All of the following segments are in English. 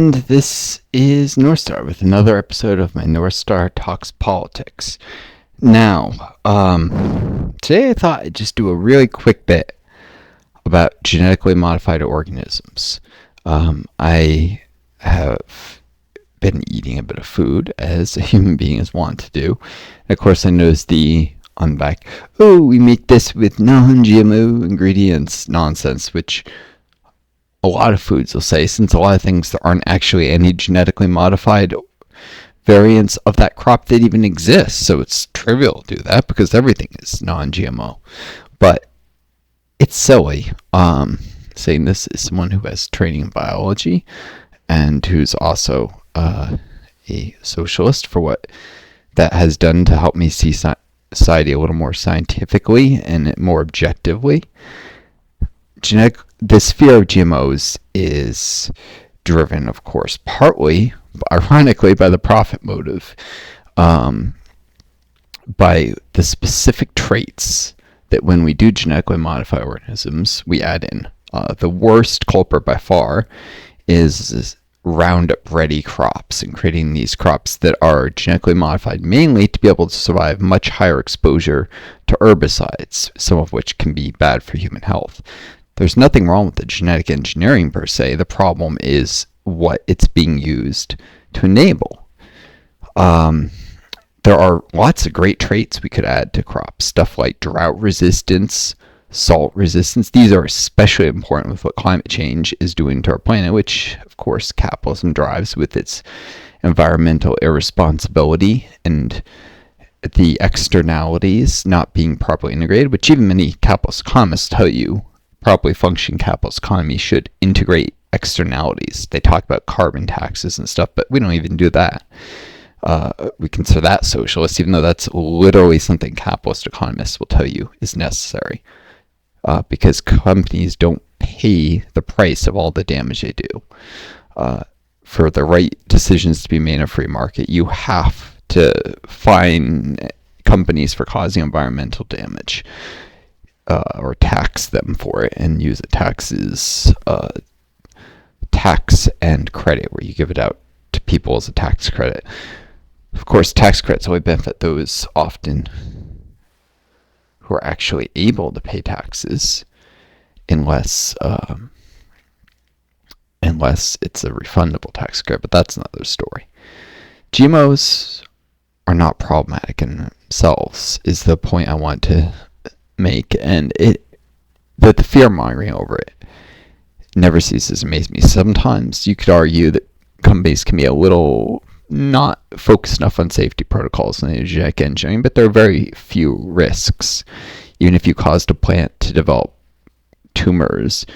And this is Northstar with another episode of my Northstar Talks Politics. Now, today I thought I'd just do a really quick bit about genetically modified organisms. I have been eating a bit of food, as a human being is wont to do. And of course, I noticed on the back, oh, we make this with non-GMO ingredients nonsense, which a lot of foods will say, since a lot of things there aren't actually any genetically modified variants of that crop that even exist. So it's trivial to do that because everything is non-GMO. But it's silly. Saying this is someone who has training in biology and who's also a socialist, for what that has done to help me see society a little more scientifically and more objectively. This fear of GMOs is driven, of course, partly, ironically, by the profit motive, by the specific traits that when we do genetically modify organisms, we add in. The worst culprit by far is Roundup Ready crops, and creating these crops that are genetically modified mainly to be able to survive much higher exposure to herbicides, some of which can be bad for human health. There's nothing wrong with the genetic engineering per se. The problem is what it's being used to enable. There are lots of great traits we could add to crops, stuff like drought resistance, salt resistance. These are especially important with what climate change is doing to our planet, which, of course, capitalism drives with its environmental irresponsibility and the externalities not being properly integrated, which even many capitalist economists tell you properly functioning capitalist economy should integrate externalities. They talk about carbon taxes and stuff, but we don't even do that. We consider that socialist, even though that's literally something capitalist economists will tell you is necessary, because companies don't pay the price of all the damage they do. For the right decisions to be made in a free market, you have to fine companies for causing environmental damage, or tax them for it, and use a tax and credit, where you give it out to people as a tax credit. Of course, tax credits only benefit those often who are actually able to pay taxes, unless it's a refundable tax credit, but that's another story. GMOs are not problematic in themselves, is the point I want to make, and the fear-mongering over it never ceases to amaze me. Sometimes you could argue that companies can be a little not focused enough on safety protocols in genetic engineering, but there are very few risks. Even if you caused a plant to develop tumors,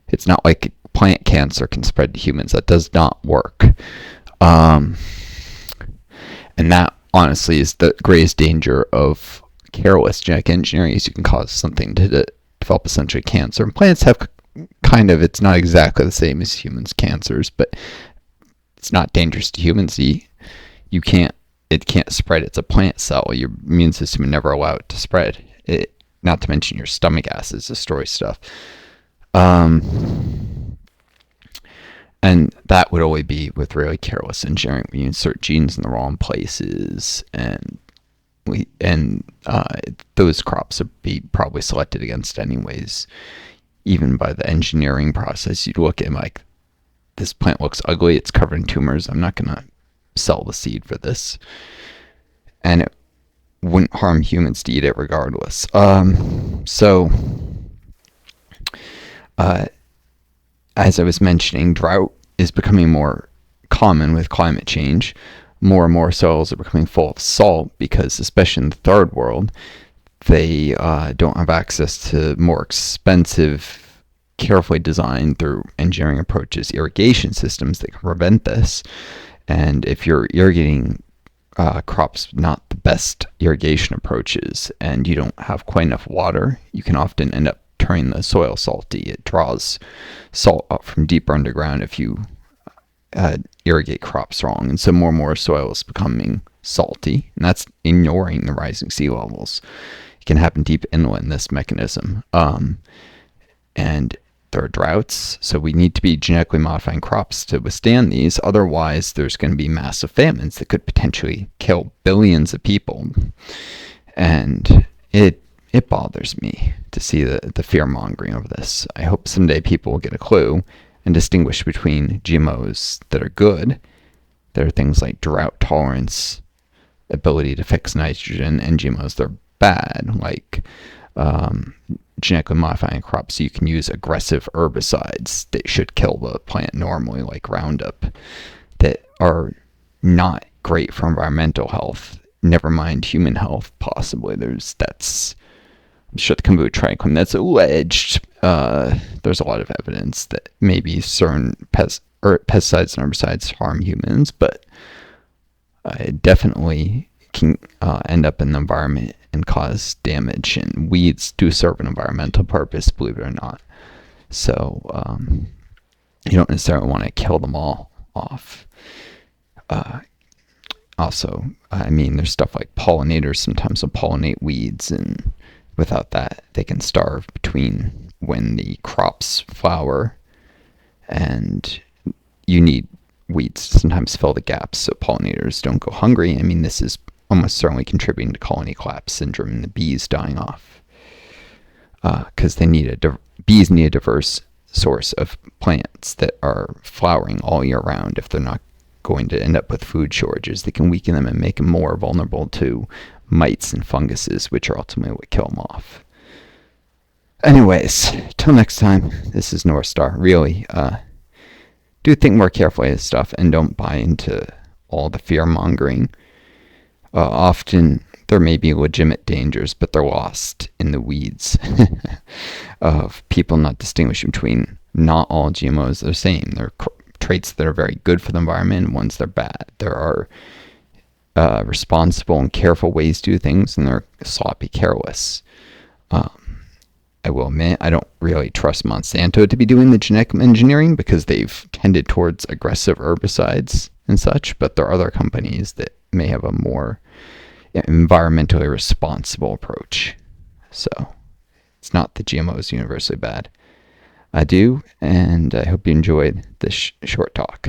it's not like plant cancer can spread to humans. That does not work. And that, honestly, is the greatest danger of careless genetic engineering, is you can cause something to develop essentially cancer. And plants have it's not exactly the same as humans' cancers, but it's not dangerous to humans. It can't spread. It's a plant cell. Your immune system would never allow it to spread. Not to mention your stomach acids destroy stuff. And that would only be with really careless engineering, when you insert genes in the wrong places, and those crops would be probably selected against anyways. Even by the engineering process, you'd look at it like, this plant looks ugly, it's covered in tumors, I'm not going to sell the seed for this. And it wouldn't harm humans to eat it regardless. As I was mentioning, drought is becoming more common with climate change. More and more soils are becoming full of salt because, especially in the third world, they don't have access to more expensive, carefully designed through engineering approaches, irrigation systems that can prevent this. And if you're irrigating crops with not the best irrigation approaches, and you don't have quite enough water, you can often end up turning the soil salty. It draws salt up from deeper underground if you irrigate crops wrong. And so more and more soil is becoming salty, and that's ignoring the rising sea levels. It can happen deep inland, this mechanism. And there are droughts, so we need to be genetically modifying crops to withstand these. Otherwise, there's going to be massive famines that could potentially kill billions of people. And it bothers me to see the fear-mongering of this. I hope someday people will get a clue and distinguish between GMOs that are good, that are things like drought tolerance, ability to fix nitrogen, and GMOs that are bad, like genetically modifying crops. So you can use aggressive herbicides that should kill the plant normally, like Roundup, that are not great for environmental health, never mind human health. Possibly I'm sure the kombucha tricline that's alleged. There's a lot of evidence that maybe certain pesticides and herbicides harm humans, but it definitely can end up in the environment and cause damage. And weeds do serve an environmental purpose, believe it or not. So you don't necessarily want to kill them all off. Also, I mean, there's stuff like pollinators sometimes will pollinate weeds, and without that, they can starve between when the crops flower, and you need weeds to sometimes fill the gaps so pollinators don't go hungry. I mean, this is almost certainly contributing to colony collapse syndrome and the bees dying off, because bees need a diverse source of plants that are flowering all year round. If they're not going to end up with food shortages, they can weaken them and make them more vulnerable to mites and funguses, which are ultimately what kill them off. Anyways, till next time, this is Northstar. Really, do think more carefully of stuff and don't buy into all the fear-mongering. Often there may be legitimate dangers, but they're lost in the weeds of people not distinguishing between not all GMOs are the same. There are traits that are very good for the environment and ones that are bad. There are responsible and careful ways to do things, and they're sloppy, careless. I will admit, I don't really trust Monsanto to be doing the genetic engineering because they've tended towards aggressive herbicides and such, but there are other companies that may have a more environmentally responsible approach. So it's not that GMO is universally bad. I do, and I hope you enjoyed this short talk.